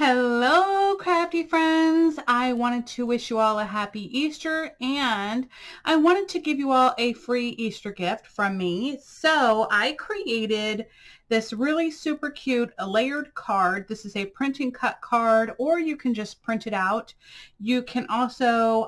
Hello, crafty friends. I wanted to wish you all a happy Easter, and I wanted to give you all a free Easter gift from me. So I created this really super cute layered card. This is a print and cut card, or you can just print it out. You can also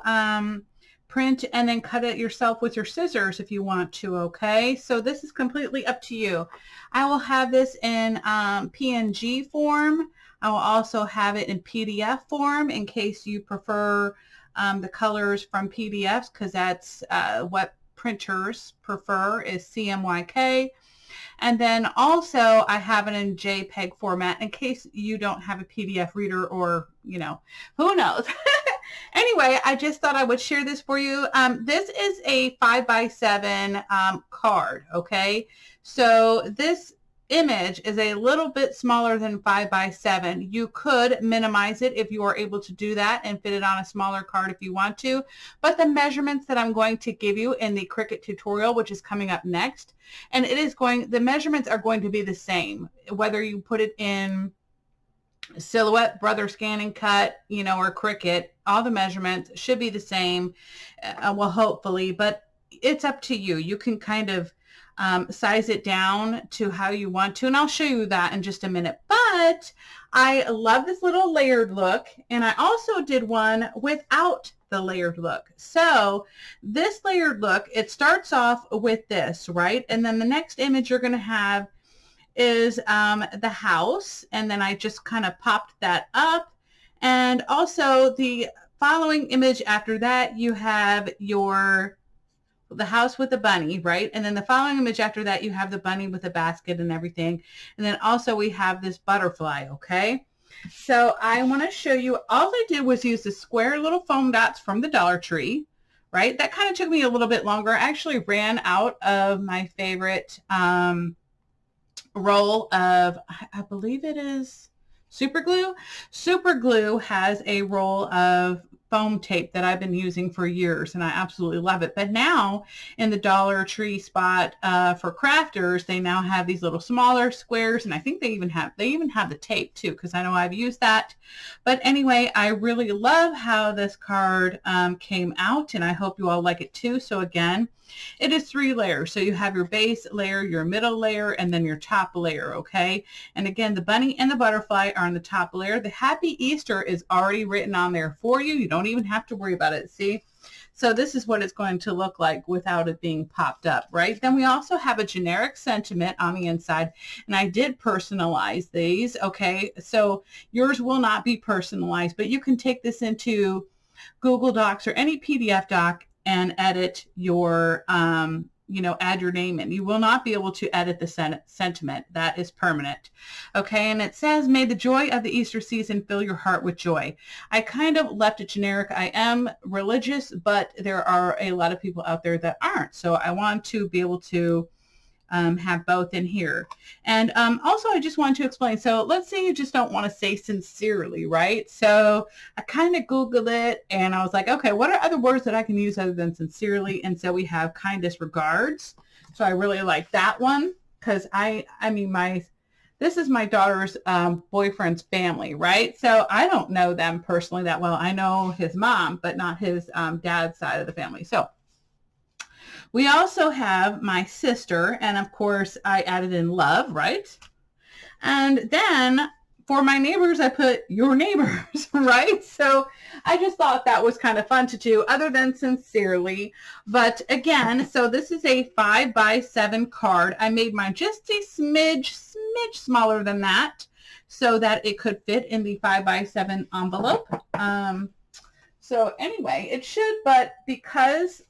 print and then cut it yourself with your scissors if you want to, okay? So this is completely up to you. I will have this in PNG form. I will also have it in PDF form in case you prefer the colors from PDFs, because that's what printers prefer is CMYK. And then also I have it in JPEG format in case you don't have a PDF reader, or, you know, who knows. Anyway, I just thought I would share this for you. This is a 5x7 card, okay? So this image is a little bit smaller than 5x7. You could minimize it if you are able to do that and fit it on a smaller card if you want to. But the measurements that I'm going to give you in the Cricut tutorial, which is coming up next, and the measurements are going to be the same, whether you put it in Silhouette, Brother Scan and Cut, you know, or Cricut. All the measurements should be the same, well, hopefully, but it's up to you. You can kind of size it down to how you want to, and I'll show you that in just a minute. But I love this little layered look, and I also did one without the layered look. So this layered look, it starts off with this, right? And then the next image you're going to have is the house, and then I just kind of popped that up. And also the following image after that, you have the house with the bunny, right? And then the following image after that, you have the bunny with the basket and everything. And then also we have this butterfly, okay? So I want to show you, all I did was use the square little foam dots from the Dollar Tree, right? That kind of took me a little bit longer. I actually ran out of my favorite roll of, I believe it is super glue. Super glue has a roll of foam tape that I've been using for years, and I absolutely love it. But now in the Dollar Tree spot for crafters, they now have these little smaller squares, and I think they even have the tape too, because I know I've used that. But anyway, I really love how this card came out, and I hope you all like it too. So again, it is 3 layers. So you have your base layer, your middle layer, and then your top layer, okay? And again, the bunny and the butterfly are on the top layer. The Happy Easter is already written on there for you. You don't even have to worry about it, see? So this is what it's going to look like without it being popped up, right? Then we also have a generic sentiment on the inside, and I did personalize these, okay? So yours will not be personalized, but you can take this into Google Docs or any PDF doc and edit your, you know, add your name in. You will not be able to edit the sentiment. That is permanent. Okay, and it says, may the joy of the Easter season fill your heart with joy. I kind of left it generic. I am religious, but there are a lot of people out there that aren't. So I want to be able to have both in here. And also I just wanted to explain, so let's say you just don't want to say sincerely, right? So I kind of Googled it, and I was like, okay, what are other words that I can use other than sincerely? And so we have kindest regards. So I really like that one, because I mean, this is my daughter's boyfriend's family, right? So I don't know them personally that well. I know his mom, but not his dad's side of the family. So we also have my sister, and of course I added in love, right? And then for my neighbors, I put your neighbors, right? So I just thought that was kind of fun to do, other than sincerely. But again, so this is a 5x7 card. I made mine just a smidge smaller than that, so that it could fit in the 5x7 envelope. So anyway, it should, but because,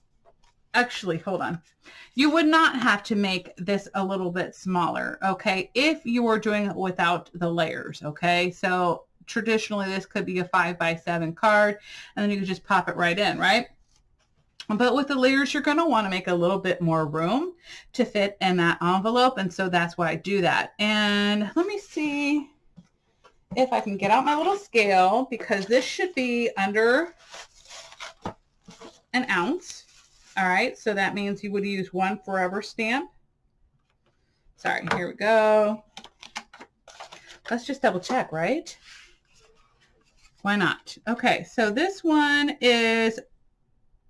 actually, hold on. You would not have to make this a little bit smaller, okay, if you were doing it without the layers, okay? So traditionally, this could be a 5x7 card, and then you could just pop it right in, right? But with the layers, you're going to want to make a little bit more room to fit in that envelope, and so that's why I do that. And let me see if I can get out my little scale, because this should be under an ounce. All right, so that means you would use 1 forever stamp. Sorry, here we go. Let's just double check, right? Why not? Okay, so this one is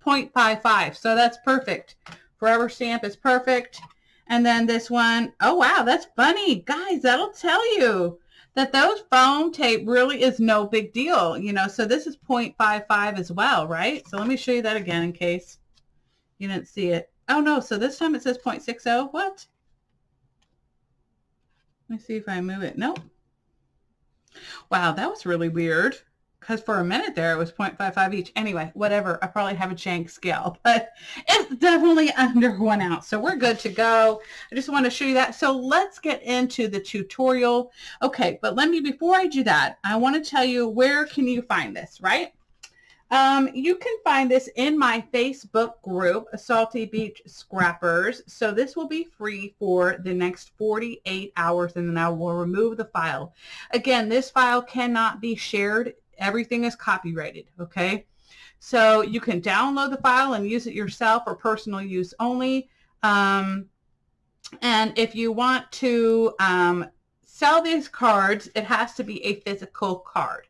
0.55, so that's perfect. Forever stamp is perfect. And then this one, oh wow, that's funny. Guys, that'll tell you that those foam tape really is no big deal, you know, so this is 0.55 as well, right? So let me show you that again in case you didn't see it. Oh no, so this time it says 0.60. What? Let me see if I move it. Nope. Wow, that was really weird. Because for a minute there, it was 0.55 each. Anyway, whatever. I probably have a jank scale, but it's definitely under 1 ounce. So we're good to go. I just want to show you that. So let's get into the tutorial. Okay, but before I do that, I want to tell you where can you find this, right? You can find this in my Facebook group, Salty Beach Scrappers. So this will be free for the next 48 hours, and then I will remove the file. Again, this file cannot be shared. Everything is copyrighted, okay? So you can download the file and use it yourself for personal use only. And if you want to sell these cards, it has to be a physical card.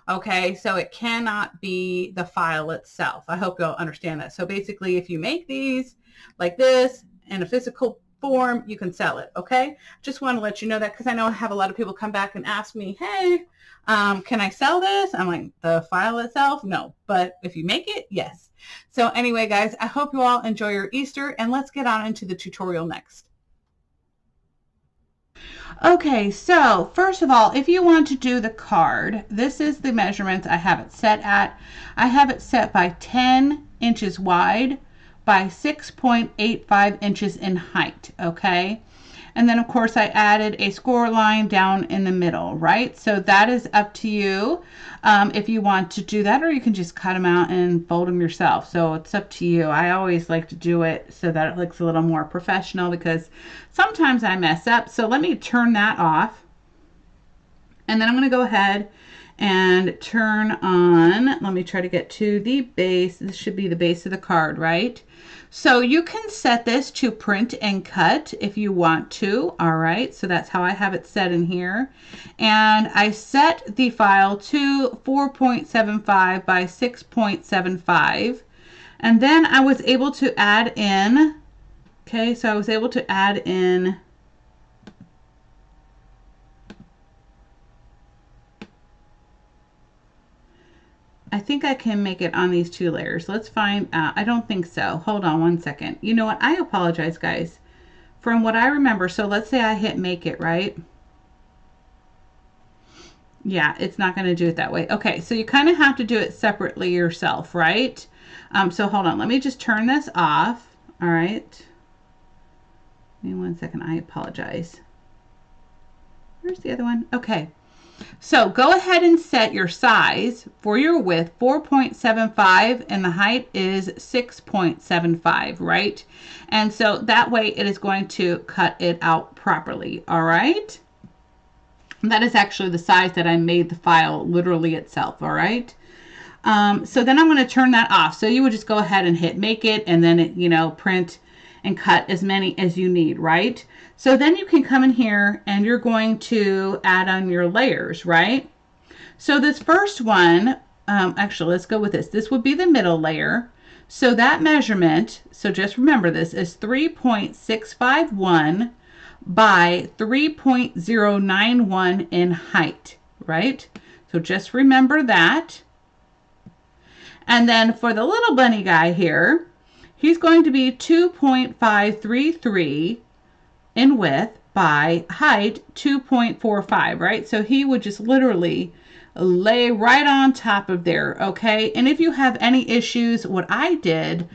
Okay, so it cannot be the file itself. I hope you'll understand that. So basically, if you make these like this in a physical form, you can sell it, okay? Just want to let you know that because I know I have a lot of people come back and ask me, hey, can I sell this? I'm like, the file itself? No, but if you make it, yes. So anyway, guys, I hope you all enjoy your Easter, and let's get on into the tutorial next. Okay, so first of all, if you want to do the card, this is the measurements I have it set at. I have it set by 10 inches wide by 6.85 inches in height, okay? And then of course I added a score line down in the middle, right? So that is up to you if you want to do that, or you can just cut them out and fold them yourself. So it's up to you. I always like to do it so that it looks a little more professional because sometimes I mess up. So let me turn that off. And then I'm going to go ahead and turn on, let me try to get to the base. This should be the base of the card, right? So you can set this to print and cut if you want to. All right, so that's how I have it set in here. And I set the file to 4.75 by 6.75. And then I was able to add in, okay, so I was able to add in I think I can make it on these 2 layers. Let's find out. I don't think so. Hold on one second. You know what? I apologize, guys. From what I remember, so let's say I hit make it, right? Yeah, it's not going to do it that way. Okay, so you kind of have to do it separately yourself, right? So hold on. Let me just turn this off. All right. Give me one second. I apologize. Where's the other one? Okay. So go ahead and set your size for your width 4.75 and the height is 6.75, right? And so that way it is going to cut it out properly, all right? And that is actually the size that I made the file literally itself, all right? So then I'm going to turn that off. So you would just go ahead and hit make it and then, you know, print and cut as many as you need, right? So then you can come in here and you're going to add on your layers, right? So this first one, actually, let's go with this. This would be the middle layer. So that measurement, so just remember this, is 3.651 by 3.091 in height, right? So just remember that. And then for the little bunny guy here, he's going to be 2.533 in width by height 2.45, right? So he would just literally lay right on top of there, okay? And if you have any issues, what I did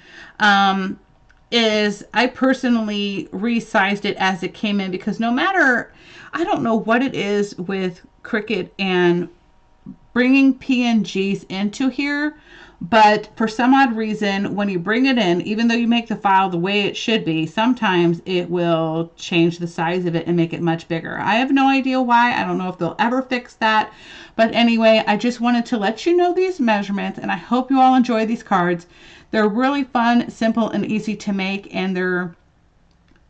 is I personally resized it as it came in because no matter, I don't know what it is with Cricut and bringing PNGs into here, but for some odd reason, when you bring it in, even though you make the file the way it should be, sometimes it will change the size of it and make it much bigger. I have no idea why. I don't know if they'll ever fix that. But anyway, I just wanted to let you know these measurements, and I hope you all enjoy these cards. They're really fun, simple, and easy to make, and they're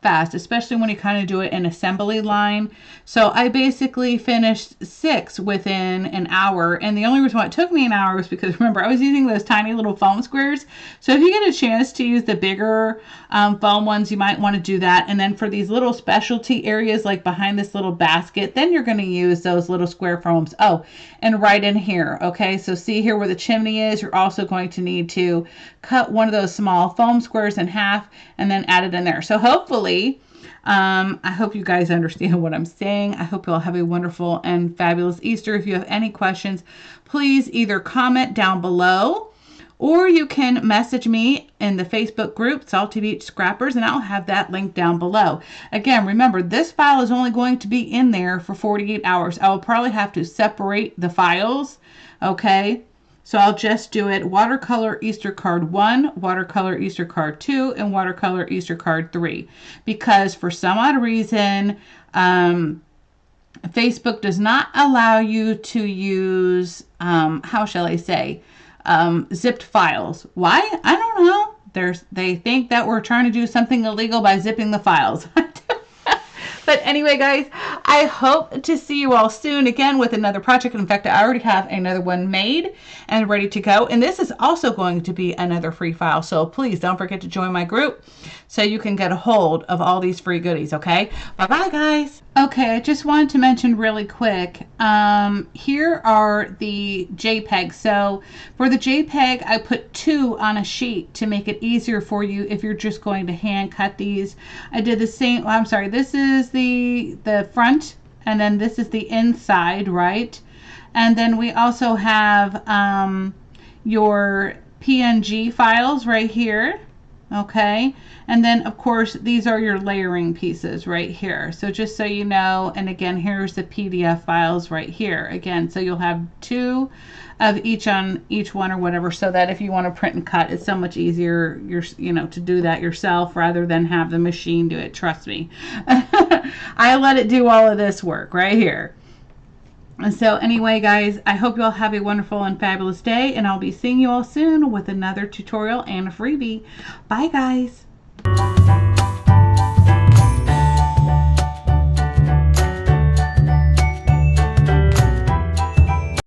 fast, especially when you kind of do it in assembly line. So I basically finished 6 within an hour, and the only reason why it took me an hour was because, remember, I was using those tiny little foam squares. So if you get a chance to use the bigger foam ones, you might want to do that. And then for these little specialty areas like behind this little basket, then you're going to use those little square foams. Oh, and right in here, okay, so see here where the chimney is, you're also going to need to cut one of those small foam squares in half and then add it in there. So hopefully, I hope you guys understand what I'm saying. I hope you all have a wonderful and fabulous Easter. If you have any questions, please either comment down below, or you can message me in the Facebook group, Salty Beach Scrappers, and I'll have that link down below. Again, remember, this file is only going to be in there for 48 hours. I will probably have to separate the files, okay? So I'll just do it watercolor Easter card 1, watercolor Easter card 2, and watercolor Easter card 3. Because for some odd reason, Facebook does not allow you to use, how shall I say, zipped files. Why? I don't know. They think that we're trying to do something illegal by zipping the files. But anyway, guys, I hope to see you all soon again with another project. In fact, I already have another one made and ready to go. And this is also going to be another free file. So please don't forget to join my group so you can get a hold of all these free goodies, okay? Bye-bye, guys. Okay, I just wanted to mention really quick, here are the JPEGs. So for the JPEG, I put 2 on a sheet to make it easier for you if you're just going to hand cut these. I did the same, I'm sorry, this is the front, and then this is the inside, right? And then we also have your PNG files right here, okay? And then, of course, these are your layering pieces right here. So just so you know, and again, here's the PDF files right here. Again, so you'll have 2 of each on each one or whatever, so that if you want to print and cut, it's so much easier, to do that yourself rather than have the machine do it. Trust me. I let it do all of this work right here. And so anyway, guys, I hope you all have a wonderful and fabulous day, and I'll be seeing you all soon with another tutorial and a freebie. Bye, guys.